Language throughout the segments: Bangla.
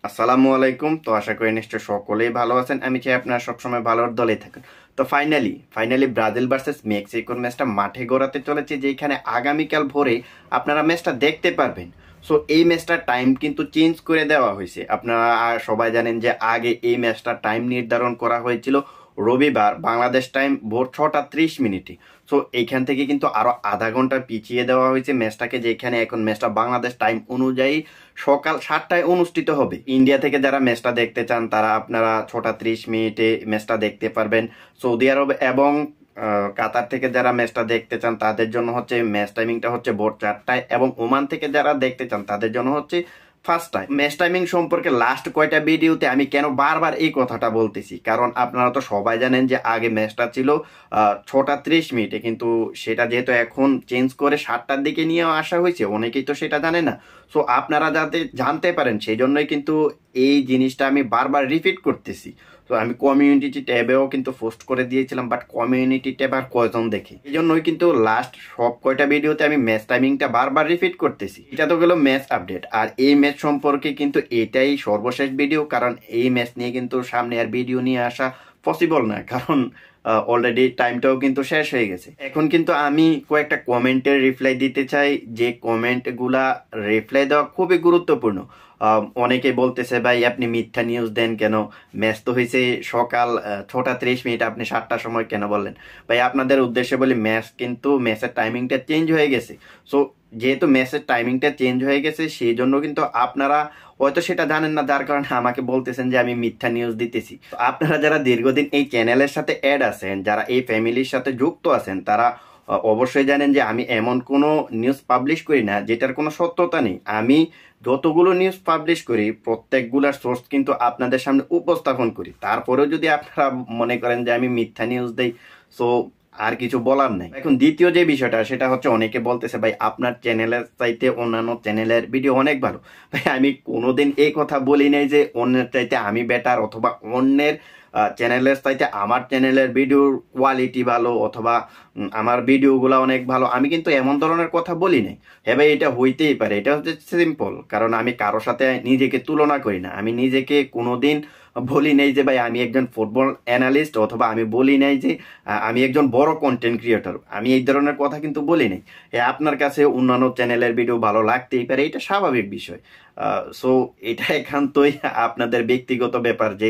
আসসালামু আলাইকুম। তো আশা করি নিশ্চয় সকলেই ভালো আছেন। আমি চাই আপনারা সবসময় ভালোর দলেই থাকেন। তো ফাইনালি ব্রাজিল ভার্সেস মেক্সিকোর ম্যাচটা মাঠে গড়াতে চলেছে, যেখানে আগামীকাল ভোরে আপনারা ম্যাচটা দেখতে পারবেন। সো এই ম্যাচটার টাইম কিন্তু চেঞ্জ করে দেওয়া হয়েছে। আপনারা সবাই জানেন যে আগে এই ম্যাচটার টাইম নির্ধারণ করা হয়েছিল রবিবার বাংলাদেশ টাইম ভোর 6টা 30 মিনিটে। সো এইখান থেকে কিন্তু আরো আধা ঘন্টা পিছিয়ে দেওয়া হয়েছে ম্যাচটাকে, যেখানে এখন ম্যাচটা বাংলাদেশ টাইম অনুযায়ী সকাল 7টায় অনুষ্ঠিত হবে। ইন্ডিয়া থেকে যারা ম্যাচটা দেখতে চান তারা আপনারা 6টা 30 মিনিটে ম্যাচটা দেখতে পারবেন। সৌদি আরব এবং কাতার থেকে যারা ম্যাচটা দেখতে চান তাদের জন্য হচ্ছে ম্যাচ টাইমিংটা হচ্ছে ভোর 4টায়, এবং ওমান থেকে যারা দেখতে চান তাদের জন্য হচ্ছে ফার্স্ট টাইম। ম্যাচ টাইমিং সম্পর্কে লাস্ট কয়টা ভিডিওতে আমি কেন বারবার এই কথাটা বলতেছি, কারণ আপনারা তো সবাই জানেন যে আগে ম্যাচটা ছিল 6টা 30 মিনিটে, কিন্তু সেটা যেহেতু এখন চেঞ্জ করে 7টার দিকে নিয়ে আসা হয়েছে, অনেকেই তো সেটা জানে না। সো আপনারা যাতে জানতে পারেন সেই জন্যই কিন্তু এই জিনিসটা আমি বারবার রিপিট করতেছি। তো আমি কমিউনিটি ট্যাবেও কিন্তু পোস্ট করে দিয়েছিলাম, বাট কমিউনিটি ট্যাব আর কয়জন দেখে, এই জন্যই কিন্তু লাস্ট সব কয়টা ভিডিওতে আমি ম্যাচ টাইমিংটা বারবার রিপিট করতেছি। এটা তো গেল ম্যাচ আপডেট, আর এই ম্যাচ সম্পর্কে কিন্তু এটাই সর্বশেষ ভিডিও, কারণ এই ম্যাচ নিয়ে কিন্তু সামনে আর ভিডিও নিয়ে আসা পসিবল না, কারণ অলরেডি টাইমটাও কিন্তু শেষ হয়ে গেছে। এখন কিন্তু আমি কয়েকটা কমেন্টের রিপ্লাই দিতে চাই, যে কমেন্টগুলা রিপ্লাই দেওয়া খুবই গুরুত্বপূর্ণ। অনেকে বলতেছে ভাই আপনি মিথ্যা নিউজ দেন কেন, ম্যাচ তো হয়েছে সকাল 6টা 30 মিনিট, আপনি 7টার সময় কেন বললেন? ভাই আপনাদের উদ্দেশ্যে বলি, ম্যাচের টাইমিংটা চেঞ্জ হয়ে গেছে। সো যেহেতু ম্যাচের টাইমিংটা চেঞ্জ হয়ে গেছে সেই জন্য কিন্তু আপনারা হয়তো সেটা জানেন না, যার কারণে আমাকে বলতেছেন যে আমি মিথ্যা নিউজ দিতেছি। আপনারা যারা দীর্ঘদিন এই চ্যানেলের সাথে অ্যাড আছেন, যারা এই ফ্যামিলির সাথে যুক্ত আছেন, তারা অবশ্যই জানেন যে আমি এমন কোনো নিউজ পাবলিশ করি না যেটার কোনো সত্যতা নেই। আমি যতগুলো নিউজ পাবলিশ করি প্রত্যেকগুলার সোর্স কিন্তু আপনাদের সামনে উপস্থাপন করি। তারপরেও যদি আপনারা মনে করেন যে আমি মিথ্যা নিউজ দেই, সো আর কিছু বলার নেই। এখন দ্বিতীয় যে বিষয়টা সেটা হচ্ছে, অনেকে বলতেছে ভাই আপনার চ্যানেলের চাইতে অন্যান্য চ্যানেলের ভিডিও অনেক ভালো। ভাই আমি কোনোদিন এই কথা বলি নাই যে অন্যের চাইতে আমি বেটার, অথবা অন্যের চ্যানেলের চাইতে আমার চ্যানেলের ভিডিওর কোয়ালিটি ভালো, অথবা আমার ভিডিওগুলো অনেক ভালো। আমি কিন্তু এমন ধরনের কথা বলি নাই। হ্যাঁ ভাই এটা হইতেই পারে, এটা হচ্ছে সিম্পল, কারণ আমি কারোর সাথে নিজেকে তুলনা করি না। আমি নিজেকে কোনোদিন বলি নাই যে ভাই আমি একজন ফুটবল অ্যানালিস্ট, অথবা আমি বলি নাই যে আমি একজন বড় কন্টেন্ট ক্রিয়েটর। আমি এই ধরনের কথা কিন্তু বলি নাই। আপনার কাছে অন্যান্য চ্যানেলের ভিডিও ভালো লাগতেই পারে, এটা স্বাভাবিক বিষয়। সো এটা একান্তই আপনাদের ব্যক্তিগত ব্যাপার যে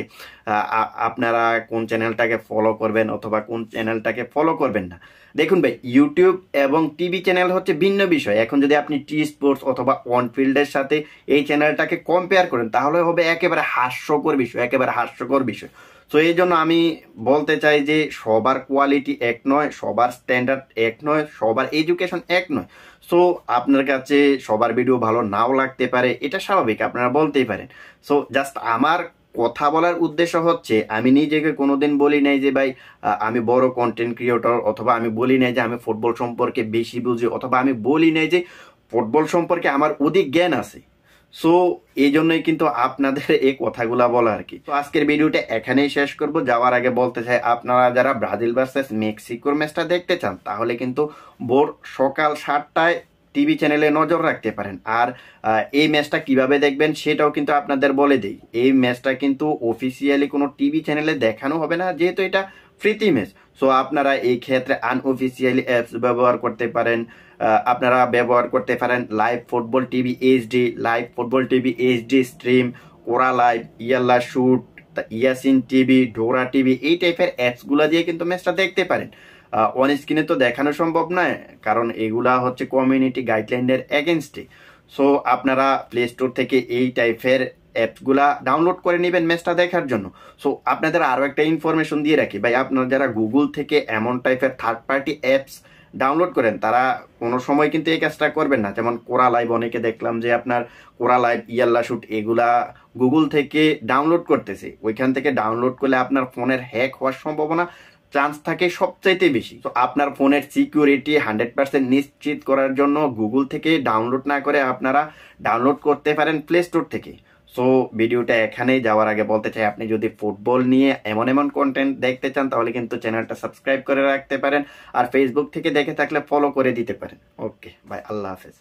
আপনারা কোন চ্যানেলটাকে ফলো করবেন অথবা কোন চ্যানেলটাকে ফলো করবেন না। দেখুন ভাই, ইউটিউব এবং টিভি চ্যানেল হচ্ছে ভিন্ন বিষয়। এখন যদি আপনি টি স্পোর্টস অথবা অনফিল্ডের সাথে এই চ্যানেলটাকে কম্পেয়ার করেন, তাহলে হবে একেবারে হাস্যকর বিষয়। তো এই জন্য আমি বলতে চাই যে সবার কোয়ালিটি এক নয়, সবার স্ট্যান্ডার্ড এক নয়, সবার এডুকেশন এক নয়। সো আপনার কাছে সবার ভিডিও ভালো নাও লাগতে পারে, এটা স্বাভাবিক, আপনারা বলতেই পারেন। সো জাস্ট আমার কথা বলার উদ্দেশ্য হচ্ছে, আমি নিজেকে কোনোদিন বলি নাই যে ভাই আমি বড় কন্টেন্ট ক্রিয়েটর, অথবা আমি বলি নাই যে আমি ফুটবল সম্পর্কে বেশি বুঝি, অথবা আমি বলি নাই যে ফুটবল সম্পর্কে আমার অধিক জ্ঞান আছে। সো এই জন্যই কিন্তু আপনাদের এই কথাগুলা বলা আর কি। তো আজকের ভিডিওটা এখানেই শেষ করব। যাওয়ার আগে বলতে চাই, আপনারা যারা ব্রাজিল ভার্সেস মেক্সিকোর ম্যাচটা দেখতে চান তাহলে কিন্তু ভোর সকাল 7টায় টিভি চ্যানেলে নজর রাখতে পারেন। আর এই ম্যাচটা কিভাবে দেখবেন সেটাও কিন্তু আপনাদের বলে দিই। এই ম্যাচটা কিন্তু অফিসিয়ালি কোনো টিভি চ্যানেলে দেখানো হবে না, যেহেতু এটা প্রীতি ম্যাচ। সো আপনারা এই ক্ষেত্রে আনঅফিসিয়ালি অ্যাপস ব্যবহার করতে পারেন। আপনারা ব্যবহার করতে পারেন live football TV HD stream, কোরা লাইভ, ইয়াল্লা শুট, ইয়াসিন টিভি, ডোরা টিভি, এই টাইপের অ্যাপসগুলো দিয়ে কিন্তু ম্যাচটা দেখতে পারেন। অন স্ক্রিনে তো দেখানো সম্ভব নয়, কারণ এগুলা হচ্ছে কমিউনিটি গাইডলাইনের এগেনস্টে। সো আপনারা প্লে স্টোর থেকে এই টাইপের অ্যাপসগুলা ডাউনলোড করে নেবেন ম্যাচটা দেখার জন্য। সো আপনাদের আরও একটা ইনফরমেশন দিয়ে রাখি ভাই, আপনারা যারা গুগল থেকে এমন টাইপের থার্ড পার্টি অ্যাপস ডাউনলোড করেন তারা কোনো সময় কিন্তু এই কাজটা করবেন না। যেমন কোরা লাইভ, অনেকে দেখলাম যে আপনার কোরা লাইভ, ইয়াল্লা শুট এগুলা গুগল থেকে ডাউনলোড করতেছে। ওইখান থেকে ডাউনলোড করলে আপনার ফোনের হ্যাক হওয়ার সম্ভাবনা চান্স থাকে সবচাইতে বেশি। তো আপনার ফোনের সিকিউরিটি 100% নিশ্চিত করার জন্য গুগল থেকে ডাউনলোড না করে আপনারা ডাউনলোড করতে পারেন প্লে স্টোর থেকে। সো ভিডিওটা এখানেই যাওয়ার আগে বলতে চাই, আপনি যদি ফুটবল নিয়ে এমন কন্টেন্ট দেখতে চান তাহলে কিন্তু চ্যানেলটা সাবস্ক্রাইব করে রাখতে পারেন, আর ফেসবুক থেকে দেখে থাকলে ফলো করে দিতে পারেন। ওকে ভাই, আল্লাহ হাফেজ।